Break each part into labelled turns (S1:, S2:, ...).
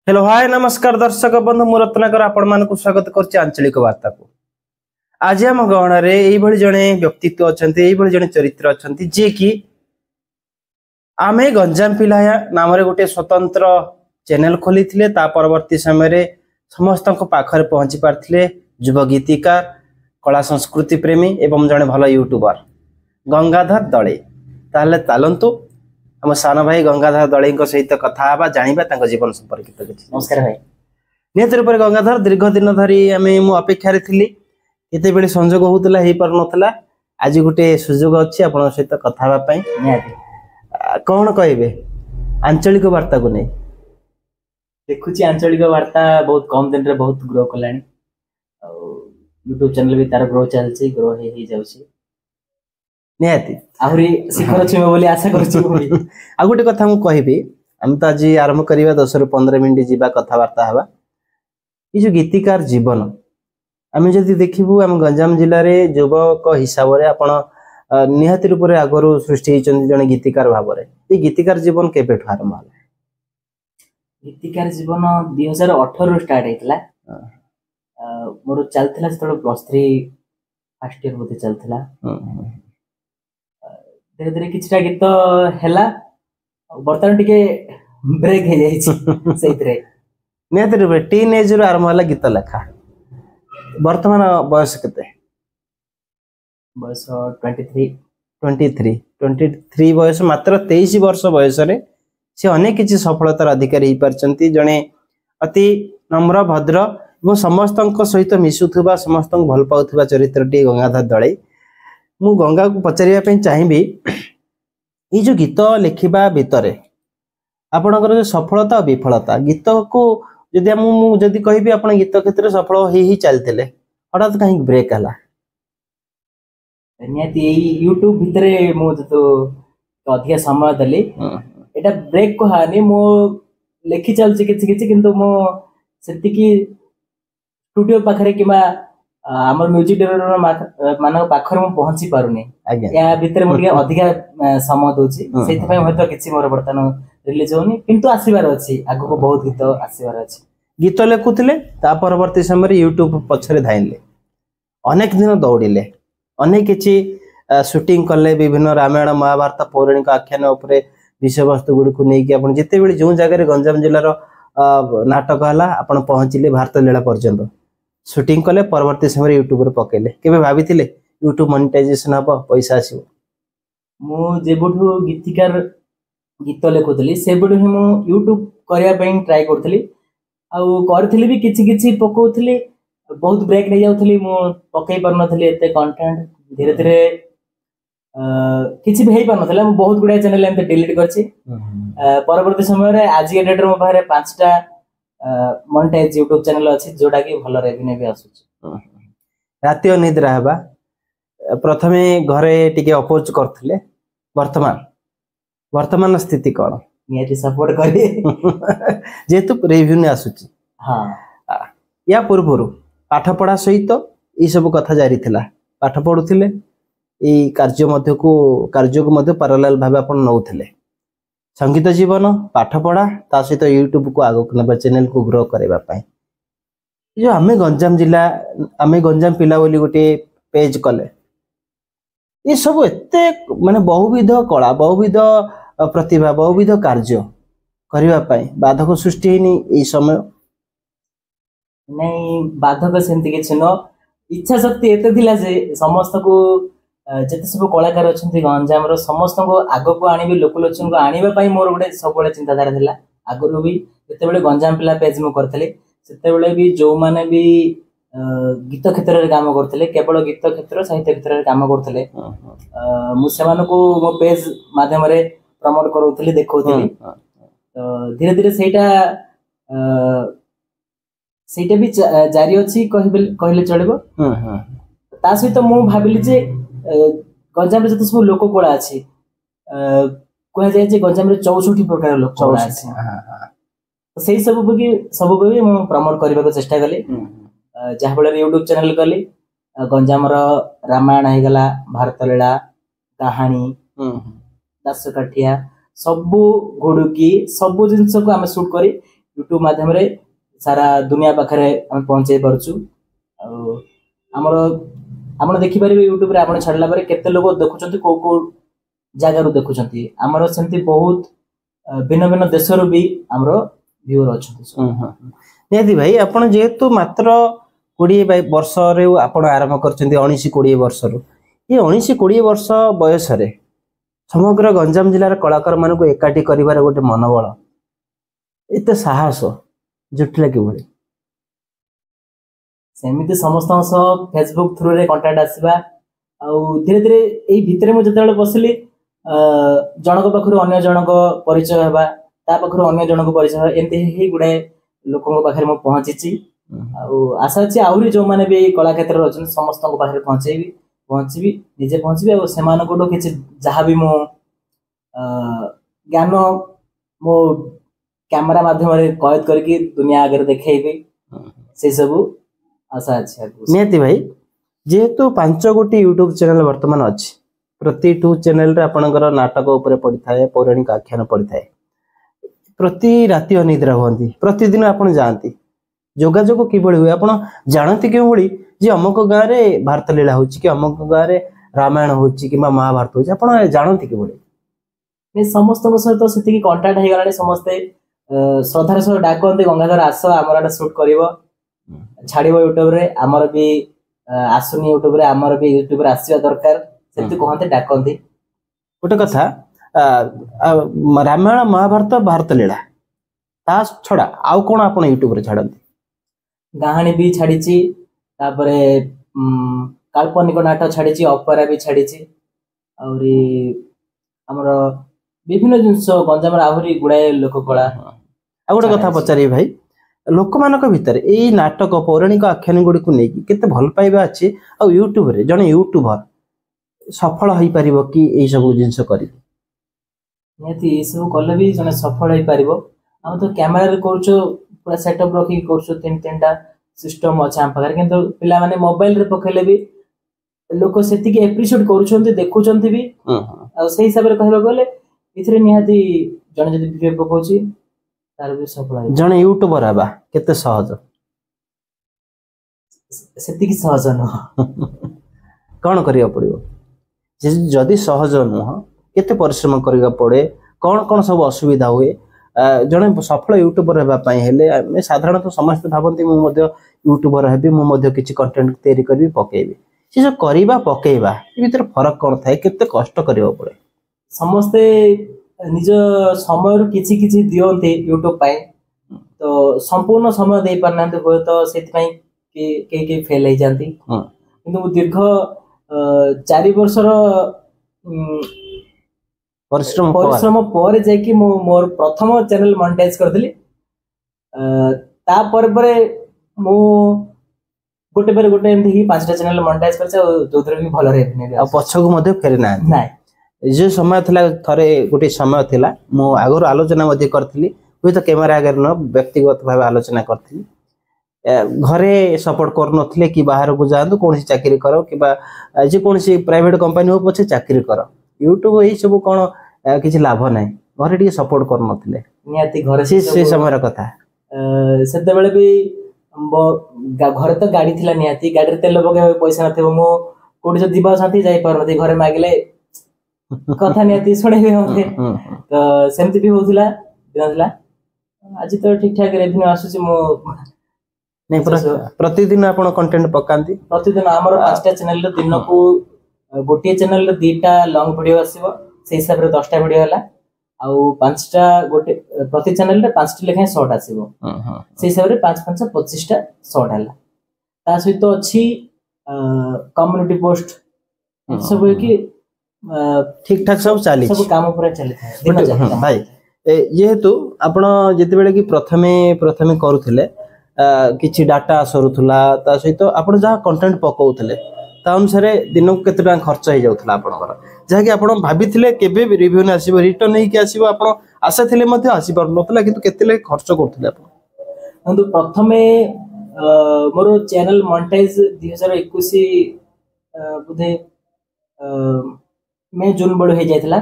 S1: Hello hi नमस्कार दर्शक बंधु मु रत्नाकर आपण मानकु स्वागत करछि आंचलिक वार्ता को। आज हम गहन रे एई भली जणे व्यक्तित्व अछंती एई भली जणे चरित्र अछंती जे कि आमे गंजाम पिलाया नाम रे गोटे स्वतंत्र चैनल खोली थिले। ता परवर्ती समय रे समस्त को पाखरे पहुंची पारथिले युवा गीतिकार कला संस्कृति प्रेमी एवं जणे भलो यूट्यूबर गंगाधर दळे। ताले तालंतु हम सान भाई गंगाधर दळे सहित कथा हवा जानिबा जीवन संपर्कित किछि। नमस्कार भाई। निहत रूप गंगाधर दीर्घ दिन धरी मु अपेक्षा थिली केते बेले संजोग होतला हे पर नथला। आज गोटे सुजोग अछि आपन सहित कथा हवा पई। कोन कहबे आंचलिक वार्ता को नै
S2: देखुची आंचलिक वार्ता बहुत कम दिन रे बहुत ग्रो कलानी यूट्यूब चैनल भी तार ग्रो चलछि ग्रो हे जाउछि
S1: निहाती
S2: आहुरी शिखर छिमे बोली आशा करछि।
S1: आ गोटे कथा मु कहबी हम त आज आरंभ करिबा 10 रु 15 मिनिट जीवा कथा वार्ता हवा। ई जो गीतिकार जीवन आमे जदि देखिबू हम गंजाम जिल्ला रे युवक हिसाब रे आपण निहाती रूप रे आगरो सृष्टि हिचन जने गीतिकार भाव रे ई गीतिकार जीवन केबे आरंभ होला?
S2: गीतिकार जीवन 2018 रु स्टार्ट हेतला। मोर चलथला सेतलो +3 फर्स्ट ईयर बोते चलथला। धीरे धीरे किछटा गीत हैला बर्तन टिके ब्रेक हे जाई सेइतरे
S1: निहाती रूप टीन एज रो आरंभ होला गीत लेखा। वर्तमान बयस केते?
S2: बयस 23
S1: बयस मात्र 23 वर्ष बयस रे से अनेक किछि सफलतार अधिकारी ही परचंती। जणे अति नम्र भद्र एवं समस्तक सहित मिसुथुबा समस्तक भल पाउथुबा चरित्रटी गंगाधर दळे। मु गंगा को पचारिया पे चाहिबी ई जो गीत लिखिबा भितरे आपनकर जो सफलता और विफलता गीत को जदि हम जदि कहबी आपण गीत क्षेत्र सफल ही चलथिले हठात कहीं ब्रेक हला?
S2: नियति यूट्यूब भितरे मो तो अधिक समय दली एटा ब्रेक को हानि मो लेखि चलछि किछि किछि किंतु मो सेति की स्टूडियो पाखरे किमा हमर म्यूजिक डायरेक्टर मानक पाखर मु पहुंची पारुनी या भितरे मु अधिक समय दोछि सेति पय होतो किछि मोर बर्तन रिलीज होनी किंतु आसीबार अछि आगो को बहुत गीत आसीबार अछि।
S1: गीत लेखुथिले ता परवर्ती समय रे यूट्यूब पछरे धाइले अनेक दिन दौड़िले अनेक किछि शूटिंग करले विभिन्न रामायण महाभारत पौराणिक आख्यान उपरे विषय वस्तु गुडी को नेकी आपण जेते बेले जो जगह रे गंजाम जिल्ला रो नाटक हला आपण पहुंचिले भारत लीला पर्यंत शूटिंग कले परवर्ती समय यूट्यूब रे पकेले केबे भाबिथिले यूट्यूब मोनेटाइजेशन हबो पैसा आसीबो?
S2: मु जेबुठु गीतिकार गीत लेखुथली सेबुठु ही मु यूट्यूब करिया पई ट्राई करथली आउ करथली भी किछि किछि पकोथली बहुत ब्रेक नै जाउथली मु पकई पर नथली एते कंटेंट धीरे धीरे किछि भेई पर नथला मु बहुत गुडा चैनल एमते डिलीट करछि। परवर्ती समय रे आज के डेट रे मो बाहर 5टा मोनेटाइज यूट्यूब चैनल अछि जोडा की भलो रेवेन्यू भी आसुछि।
S1: राति अनिद्रा हबा प्रथमे घरे टिके अपोज करथले वर्तमान स्थिति कोन?
S2: नियति सपोर्ट करी
S1: जेतु रेवेन्यू आसुछि।
S2: हां
S1: या पूर्वरु पाठ पढ़ा सहित ई सब कथा जारी थिला पाठ पढुथिले ई कार्य को मध्य पैरेलल भाबे आपण नउथिले संगीत जीवन पाठ पढ़ा ता सहित यूट्यूब को आगो नबा चैनल को ग्रो करबा पई जो हमें गंजाम जिला हमें गंजाम पिला बोली गोटे पेज कले ये सब एते माने बहुविध कला बहुविध प्रतिभा बहुविध कार्य करबा पई बाधक सृष्टि हेनी ई समय
S2: नहीं बाधक सेंति के छनो इच्छा शक्ति एते दिला जे समस्त को जते सब कलाकार अछंती गंजाम रो समस्त को आगो को आनिबे लोकलोचन को आनिबा पई मोर गुडे सब बळे चिंताधारा थिला। आगरो भी जते बेले गंजाम पिला पेज मु करथले सेते बेले भी जो माने भी गीत क्षेत्र रे काम करथले केवल गीत क्षेत्र साहित्य क्षेत्र रे काम करथले मु सेमान को मो पेज माध्यम रे प्रमोट करूथली देखौथली तो धीरे धीरे सेटा भी जारी अछि कहले चलेबो। ता सहित मु भाबिली जे गंजाम रे जते सब लोक कला अछि कह जाय जे गंजाम रे 64 प्रकार लोक कला अछि तो सेही सब भी मु प्रमोट करबा को चेष्टा कली जहा बळे यूट्यूब चैनल कली गंजाम रो रामायण हे गला भारत लीला कहानी दास काठिया सब गुडुकी सब जिंस को हम शूट करी यूट्यूब माध्यम रे सारा दुनिया पाखरे हम पहुंचे परछु आमर आपण देखि परिबे यूट्यूब रे आपण छाडला परे केते लोग देखुचंती को जागा रु देखुचंती हमर सेंती बहुत भिन्न भिन्न देश रु भी हमर व्यूअर अछंती
S1: नियति भाई आपण जेतु मात्र 20 वर्ष रे आपण आरंभ करचंती 19-20 वर्ष रु ये 19-20 वर्ष बयस रे समग्र गंजाम जिल्लार कलाकार मान को एकाठी करिवार गोटे मनोबल एते साहस जुटला कि भले
S2: सेमिति समस्त फेसबुक थ्रू रे कांटेक्ट आसीबा आ धीरे धीरे एई भितरे मु जतेले बसली जनक पाखरु अन्य जनक परिचय हेबा ता पाखरु अन्य जनक परिचय एंते ही गुडे लोकन पाखरे मु पहुंचीची आ आशा अछि आउरी जो माने भी कला क्षेत्र रे अछन समस्त को पाखरे पहुंचीबी निजे पहुंचीबी आ सेमान को किछि जहा भी मु ज्ञान मो कैमरा माध्यम रे कैद करके दुनिया आगे देखेबी से सब आशा अछि
S1: नियति भाई जेहेतु 5 गोटी यूट्यूब चैनल वर्तमान अछि प्रति यूट्यूब चैनल रे आपनकर नाटक ऊपर पड़ी थाए पौराणिक आख्यान पड़ी थाए प्रति राति अनिद्रा होती प्रतिदिन आपण जानती जोगाजोग किभଳି हुए आपण जानती के भଳି जे अमक गाँ रे भारत लीला होची कि अमक गाँ रे रामायण होची कि महाभारत होची आपण जानती के भଳି
S2: ने समस्त को सहित सेति कांटेक्ट हे गलाने समस्त श्रद्धार सह डाकंती गंगाधर आस हमरटा शूट करिवो छाड़िबो यूट्यूब रे हमर भी आसुनी यूट्यूब रे हमर भी यूट्यूब रे आसीबा दरकार सेति कहंते डाकंती
S1: गोटे कथा रामायण महाभारत भारत लीला ता छड़ा आउ कोन आपण यूट्यूब रे छाडंती
S2: कहानी भी छाड़ीची तापरे काल्पनिक नाटक छाड़ीची ऑपेरा भी छाड़ीची और हमर विभिन्न जिंस गंजाम आहुरी गुड़ाए लोक कला
S1: आ गोटे कथा पचारि भाई लोक मानक भितर एई नाटक पौराणिक आख्यान गुडी को नेकी केते भल पाइबा अछि आ यूट्यूब रे जने यूट्यूबर सफल होई परिबो कि एई सब जिंस करी
S2: नियति ए सब कले भी जने सफल होई परिबो हम तो कैमरा रे करछो पूरा सेटअप रखी करछो तीनटा सिस्टम अछि हम पाखर किंतु पिला माने मोबाइल रे पखेले भी लोक सेति के एप्रिशिएट करूछन्ते देखुछन्ते भी आ सेही हिसाब रे कहबा गले इथरे निहाती जने जदी वीडियो पकोछि तार भी सफल होई
S1: जने यूट्यूबर आबा केते सहज
S2: सेति की सहज न
S1: कोन करिया पड़िबो जदी सहज न केते परिश्रम करिया पड़े कोन कोन सब असुविधा हुए जने सफल यूट्यूबर हेबा पई हेले साधारणतः समस्त भाबंती मु मध्य यूट्यूबर हेबी मु मध्य किछि कंटेंट तयारी करबी पकेबी से जो करिबा पकेबा ए भीतर फरक कोन थाए केते कष्ट करियो पड़े
S2: समस्त निज समय रो किछि किछि दियonte यूट्यूब पाए तो संपूर्ण समय दे परनांते होय तो सेति पई के फेल हे जानती किंतु दीर्घ 4 वर्ष रो परिश्रम पर जाय कि मोर प्रथम चैनल मोनेटाइज करथली ता पर मु गोटे पर गोटे एमथि ही 5टा चैनल मोनेटाइज करछ जोधर भी भलो रेवेन्यू
S1: आ पछक मध्ये फेरे ना
S2: नाही
S1: जे समय थिला थरे गोटे समय थिला मु आगर आलोचना मध्ये करथली होय तो कैमरा आगर न व्यक्तिगत भाव आलोचना करथली घरे सपोर्ट कर नथले कि बाहर को जांदु कोनसी चाकरी करो कि बा जे कोनसी प्राइवेट कंपनी हो पछे चाकरी करो यूट्यूब एही सब कोन किछि लाभ नाही घरे टी सपोर्ट कर नथले
S2: नियाती घरे
S1: से समय रा कथा
S2: सेते बेले भी घरे तो गाड़ी थिला नियाती गाड़ी रे तेल बगे पैसा नथेबो मो कोडी जो दिबा साथी जाई पर नथि घरे मागिले कथा नियाती सुनेबे होते तो सेमति भी होथिला दिनला आज तो ठीक ठाक रेवेन्यू आसुची मो
S1: नहीं प्रतिदिन आपण कंटेंट पकांती
S2: प्रतिदिन हमर 5टा चैनल रे दिन को गोटे चैनल रे 2टा लॉन्ग वीडियो आसीबो से हिसाब रे 10टा वीडियो हला आ 5टा गोटे प्रति चैनल रे 5टी लेखा शॉर्ट आसीबो से हिसाब रे 5 25टा शॉर्ट हला ता सहित अछि कम्युनिटी पोस्ट सब कि
S1: ठीक ठाक सब चाली
S2: सब काम पूरा चली थाए
S1: भाई जेहेतु आपण जते बेले कि प्रथमे करूथिले किछि डाटा सरुथुला ता सहित आपण जहा कंटेंट पकाउथले ता अनुसार दिन को केते टाका खर्च हो जाउथला आपनकर जहा कि आपण भाबिथिले केबे रिव्यू न आसीबो रिटर्न नै कि आसीबो आपण आशा थिले मध्ये आसी पर नथला किंतु केते ले खर्च करथले आपण
S2: किंतु प्रथमे मोर चैनल मोनेटाइज 2021 बुधे मे जून बड़ हो जाइथिला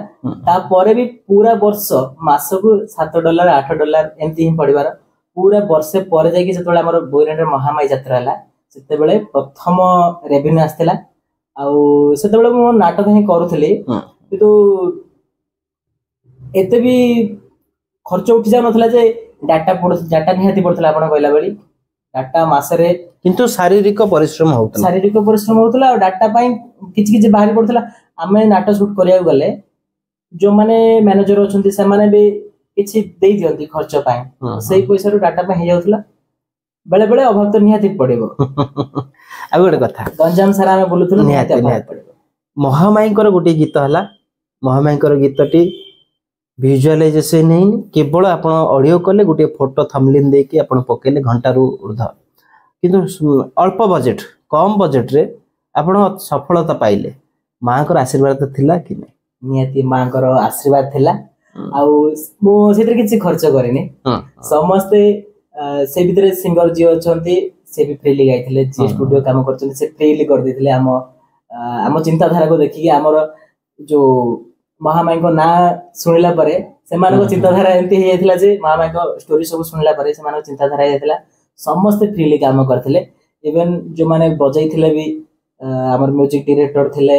S2: ता परे भी पूरा वर्ष मास को $7 $8 एंती ही पड़िबार पूरा वर्षे पर जाइए जो आम बोईराणी महामाई यात्रा है से प्रथम रेवेन्यू आसला से मो नाटक ही करूली किंतु एते भी खर्च उठी जा नथला जे डाटा निहाती पड़ता आपण कहला बेली डाटा मासरे
S1: किंतु शारीरिक परिश्रम
S2: होतला और डाटा पाई किछि किछि बाहरी पड़तला आमे नाटक शूट करिया गले जो माने मैनेजर अछंती से माने भी किछि देई दियंती खर्च पाई सेही पैसा रो डाटा पे हे जाउतला बेले बेले अभाव तो निहाती पड़िबो
S1: आ गोटे कथा
S2: गंजाम सारा में बोलुथुल निहाती पड़िबो
S1: महामाईकर गोटे गीत हला महामाईकर गीतटी विजुअलाइजेशन नहीं केवल आप ऑडियो कले गोटे फोटो थंबनेल देके आप पकेले घंटारू ऊर्ध्व किंतु अल्प बजेट कम बजेट रे आप सफलता पाइले माँ को आशीर्वाद तो थिला कि नहीं
S2: निहाती माँ को आशीर्वाद थिला मु सेतिर किछि खर्च करेनी समस्ते से भितरे सिंगर जी अछंती से भी फ्रीली गाइथिले जे स्टूडियो काम करछन से फ्रीली कर देथिले हम चिंताधारा को देखि हमर जो महामाई को ना सुनिला परे से मानको चिंताधारा एंती हे जायतिला जे महामाई को स्टोरी सब सुनिला परे से मानको चिंताधारा जायतिला समस्त फ्रीली काम करथिले इवन जो माने बजाइथिले भी हमर म्यूजिक डायरेक्टर थिले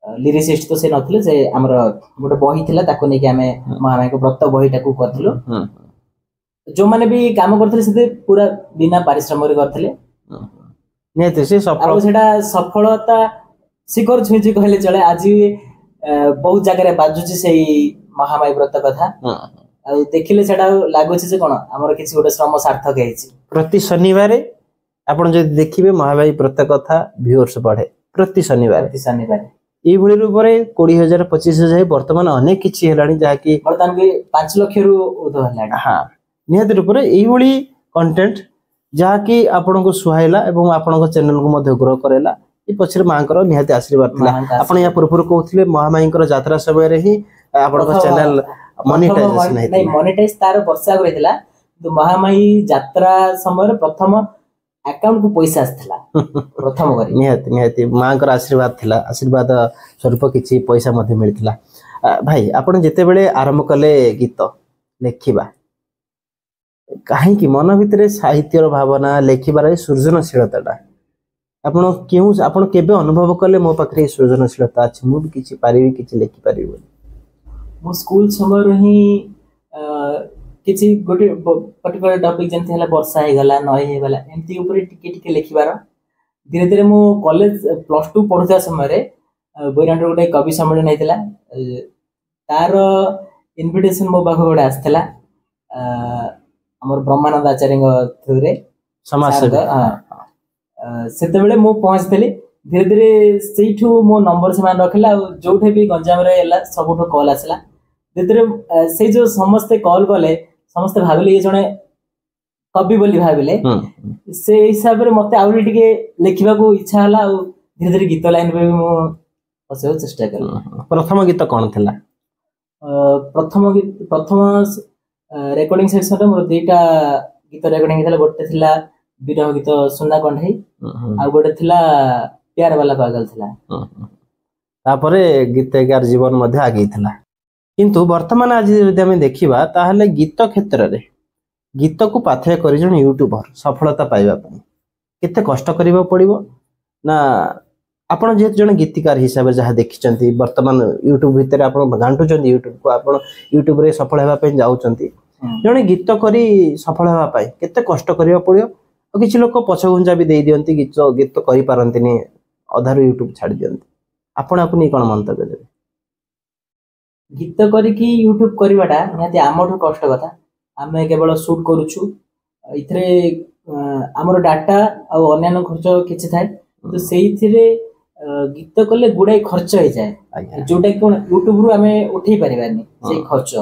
S2: लिरिसिस्ट तो से नथिले जे हमर गोटे बही थिला ताको नै कि हमें महामाई को व्रत बहीटा को करथिलो जो माने भी काम करथिले से पूरा बिना परिश्रम रे करथिले
S1: नेते से सफल
S2: सेटा सफलता शिखर छुंची कहले चले आज बहुत जगह बाजुची से महामाई व्रत कथा देखिले सेटा लागुची जे कोन हमर किछि गोटे श्रम सार्थक हेछि
S1: प्रति शनिवार आपण जदि देखिबे महामाई व्रत कथा व्यूअर्स बढ़े प्रति शनिवार ई भली रूप रे 20000 25000 वर्तमान अनेक किछि हेलानी जहा कि
S2: वर्तमान के 5 लाख रु उदो हेलानी
S1: हां निहत रूप रे ई भली कंटेंट जहा कि आपण को सुहाइला एवं आपण को चैनल को मध्ये ग्रो करेला ई पछरे मांकर निहत आशीर्वाद थिला आपण या पूर्व कहउथिले महामाईकर यात्रा समय रे ही आपण को चैनल मोनेटाइजेशन है
S2: नहीं मोनेटाइज तार वर्षा करे थिला तो महामाई यात्रा समय प्रथम अकाउंट को पैसा आसथिला प्रथम करी
S1: निहत मांकर आशीर्वाद थिला आशीर्वाद स्वरूप किछि पैसा मध्ये मिलथिला भाई आपण जेते बेले आरंभ कले गीत लेखिबा काहे कि मन भितरे साहित्यर भावना लेखिबार सृजनशीलता आपण केउ आपण केबे अनुभव कले मो पाखरे सृजनशीलता अछि मु भी किछि पारिबी किछि लेखि पारिबो
S2: मो स्कूल समय ही किछि गोटे पर्टिकुलर टॉपिक जंते हला वर्षा हे गला नय हे गला एमती ऊपर टिके टिके लेखिबार धीरे धीरे मो कॉलेज प्लस 2 पढुता समय रे बोईरांडर गोटे कवि सम्मेलन हेतिला तार इनविटेशन मो बाखो गोटे आस्थला हमर ब्रह्मानंद आचार्य थ्रू रे
S1: समाज
S2: सेते बेले मो पहुंचतली धीरे धीरे सेठू मो नंबर से मान रखला जोठे भी गंजाम रे एला सबठो कॉल आसला धीरे धीरे से जो समस्त कॉल कले समस्त भाबिले ये जने कवि बोली भाबिले से हिसाब रे मते आउरी टिके लेखिबा को इच्छा हला धीरे धीरे गीत लाइन पे मो पसे चेष्टा करला
S1: प्रथम गीत कोन थिला
S2: प्रथम रेकॉर्डिंग सेक्शन रे मोर दुईटा गीत रेकॉर्डिंग थिला गोटे थिला विरह गीत सुना कंढई आ गोटे थिला प्यार वाला पागल थिला
S1: तापरे गीतकार जीवन मध्ये आगे थिला किंतु वर्तमान आज यदि हम देखिबा ताहले गीत क्षेत्र रे गीत को पाथय करि जण यूट्यूबर सफलता पाइबा पई केते कष्ट करिबा पड़िबो ना आपण जे जण गीतकार हिसाब जहा देखिचंती वर्तमान यूट्यूब भितर आपण गांटुचंती यूट्यूब को आपण यूट्यूब रे सफल हेबा पई जाउचंती जण गीत करी सफल हेबा पई केते कष्ट करिबा पड़ियो और किछि लोक पछगुंजा भी दे दियंती गीत करि पारंतिनी अधारु यूट्यूब छाडी दियंती आपण आपनी कोन मंतव्य देबे
S2: गीत करी कि यूट्यूब करिवाटा निहाती आमठो कष्ट कथा आमे केवल शूट करूछु इथरे हमर डाटा आ अन्य खर्च किछि थाए तो सेइथिरे गीत कले गुडाई खर्च हो जाए जोटा कोन यूट्यूब रु आमे उठै परिबानी से खर्च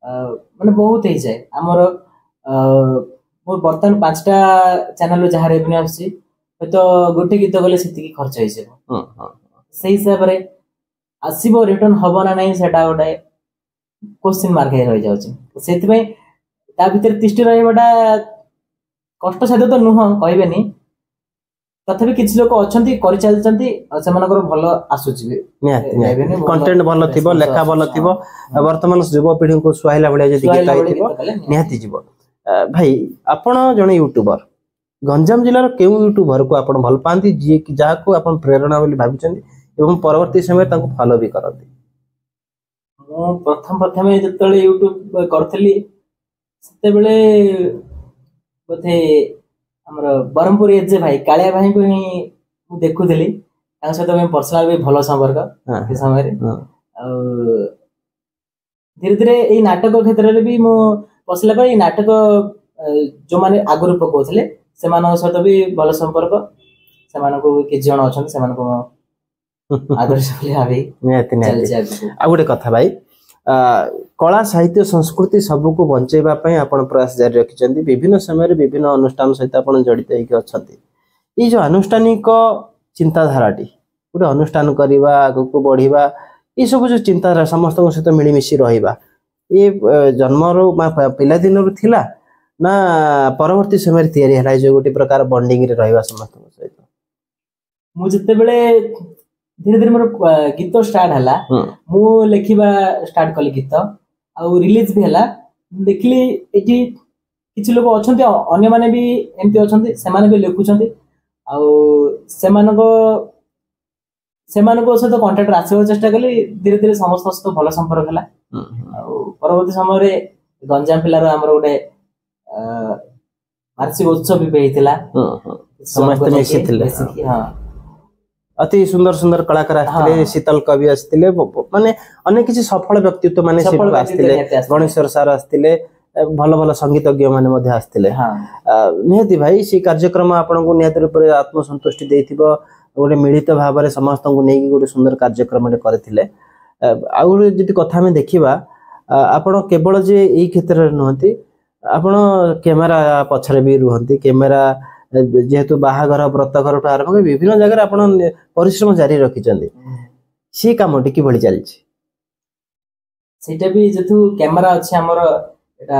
S2: माने बहुत हो जाए हमर मोर बर्तन 5टा चैनल जहा रेवेन्यू आसी तो गोटे गीत गले सेति खर्च हो जेबो से हिसाब रे आसीबो रिटर्न हबो ना नहीं सेटा गोटे क्वेश्चन मार्क हे रह जाउची सेति में ता भीतर तिष्टि रहबाटा कष्ट साध्य तो नुह कहबेनी तथापि किछि लोक अछंती करि चलचंती सेमानकर भलो आसुची
S1: निहाती कंटेंट भलो थिबो लेखा भलो थिबो वर्तमान युवा पीढ़ी को सुहाइला भलिया जदि गीत आइथिबो निहाती जीवो भाई आपण जने यूट्यूबर गंजाम जिल्लार केउ यूट्यूबर को आपण भल पांती जे कि जा को आपण प्रेरणा बोली भाबिचंदी एवं परवर्ती समय तांको फॉलो भी करंती
S2: मो प्रथम जतले यूट्यूब करथली सेते बेले बथे हमर बरमपुर एजे भाई कालिया भाई को ही मु देखुथली तांग सहित मैं पर्सनल भी भलो संपर्क के समय रे धीरे धीरे ए नाटक क्षेत्र रे भी मु पसला पर ए नाटक जो माने आगुर पकोथले सेमानक सहित भी भलो संपर्क सेमानक कि जण अछन सेमानक आदर्श बोली भाबी
S1: निहाती आ गोटे कथा भाई कला साहित्य संस्कृति सबको बंचेबा पई आपण प्रयास जारी रखिचंदी विभिन्न समय रे विभिन्न अनुष्ठान सहित आपण जड़ित होइके अछंती ई जो आनुष्ठानिक चिंताधाराटी गोटे अनुष्ठान करबा आगु को बढ़िबा ई सब जो चिंताधारा समस्त सहित मिली मिसी रहिबा ए जन्मरो पिला दिन रु थिला ना परवर्ती समय तयारी हला जो गोटे प्रकार बॉन्डिंग रे रहिबा समस्त सहित
S2: मु जते बेले धीरे धीरे मोर गीत स्टार्ट हला मु लेखिबा स्टार्ट कली गीत आ रिलीज भी हला देखली एटी किछ लोक अछंती अन्य माने भी एमती अछंती सेमाने भी लेखुछंती आ सेमानको सहित कांटेक्ट राखिबार चेष्टा कली धीरे धीरे समस्त सहित भलो संपर्क हला आ परवर्ती समय रे गंजाम पिलार हमर गोटे वार्षिक उत्सव भी हेतिला
S1: समस्त मिसिथिले हां अति सुंदर सुंदर कलाकार आस्तिले शीतल कवि आस्तिले माने अनेक किछि सफल व्यक्तित्व माने से आस्तिले गणेश्वर सर आस्तिले भलो भलो संगीतज्ञ माने मध्ये आस्तिले निहाती भाई से कार्यक्रम आपन को निहाती रूप आत्मसंतुष्टि देथिबो गोटे मिलित भाव में समस्त को नहीं गोटे सुंदर कार्यक्रम करथिले आउ जदि कथा में देखिबा आपण केवल जे एई क्षेत्र नुहंती आपण कैमरा पछरे भी रुहंती कैमरा जेहेतु बाहाघर व्रतघर ठू आरंभ विभिन्न जगह आपण परिश्रम जारी रखिचंदी सी काम टिकी भली चलछि
S2: सेटा भी जेतु कैमरा अछि हमर एटा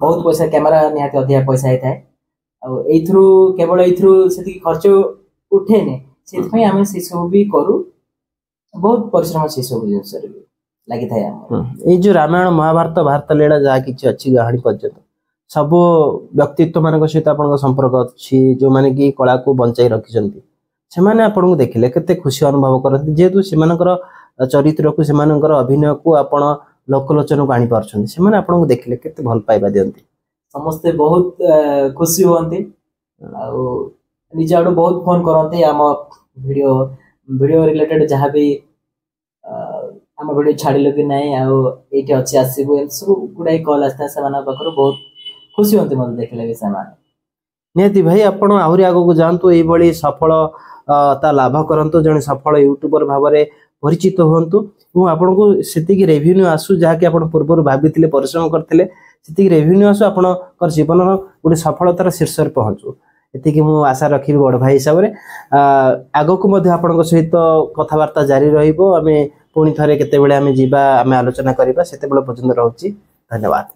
S2: बहुत पैसा कैमरा निहाती अधिक पैसा आइ थाए आ एथ्रु केवल एथ्रु सेति खर्च उठेने सेति पई हम से सब भी करू बहुत परिश्रम से सब जिंस रे लागि थाए हम
S1: ए जो रामायण महाभारत भारत लीला जा किछि अछि कहानी पर्यंत सब व्यक्तित्व मान सहित आप संपर्क अच्छी जो माने कि कला को बंचाई रखिछंती से माने आपन को देखिले केते खुशी अनुभव करते जेहेतु सेमानकर चरित्र को सेमानकर अभिनय को आपण लोकलोचन को आनी पारछंती से माने आपन को देखिले केते भल पाइबा दियंती
S2: समस्त बहुत खुशी होंती आ निज आडू बहुत फोन करते आम वीडियो रिलेटेड जहाँ भी आम वीडियो छाड़िल कि नहीं आईटी अच्छी आसबू सब गुड़ाई कल आसता से बहुत खुशी होती मत देखले भी सेमाने
S1: नियति भाई आपण आहुरी आगो को जानतु एई बळी सफल ता लाभ करंतु जने सफल यूट्यूबर भाबरे परिचित होंतु मु आपण को सेति की रेवेन्यू आसु जहा कि आपण पूर्व भाबिथिले परिश्रम करथिले सेति की रेवेन्यू आसु आपण कर जीवन गोटे सफलतार शीर्ष रे पहुंचू एति की मु आशा रखी बड़ भाई हिसाब रे आगो को मध्ये आपण सहित कथावार्ता जारी रहिबो आमे पुणी थरे केते बेले आमे जीवा आमे आलोचना करिबा सेते बेले पର୍ଯ୍यंत रहउची धन्यवाद।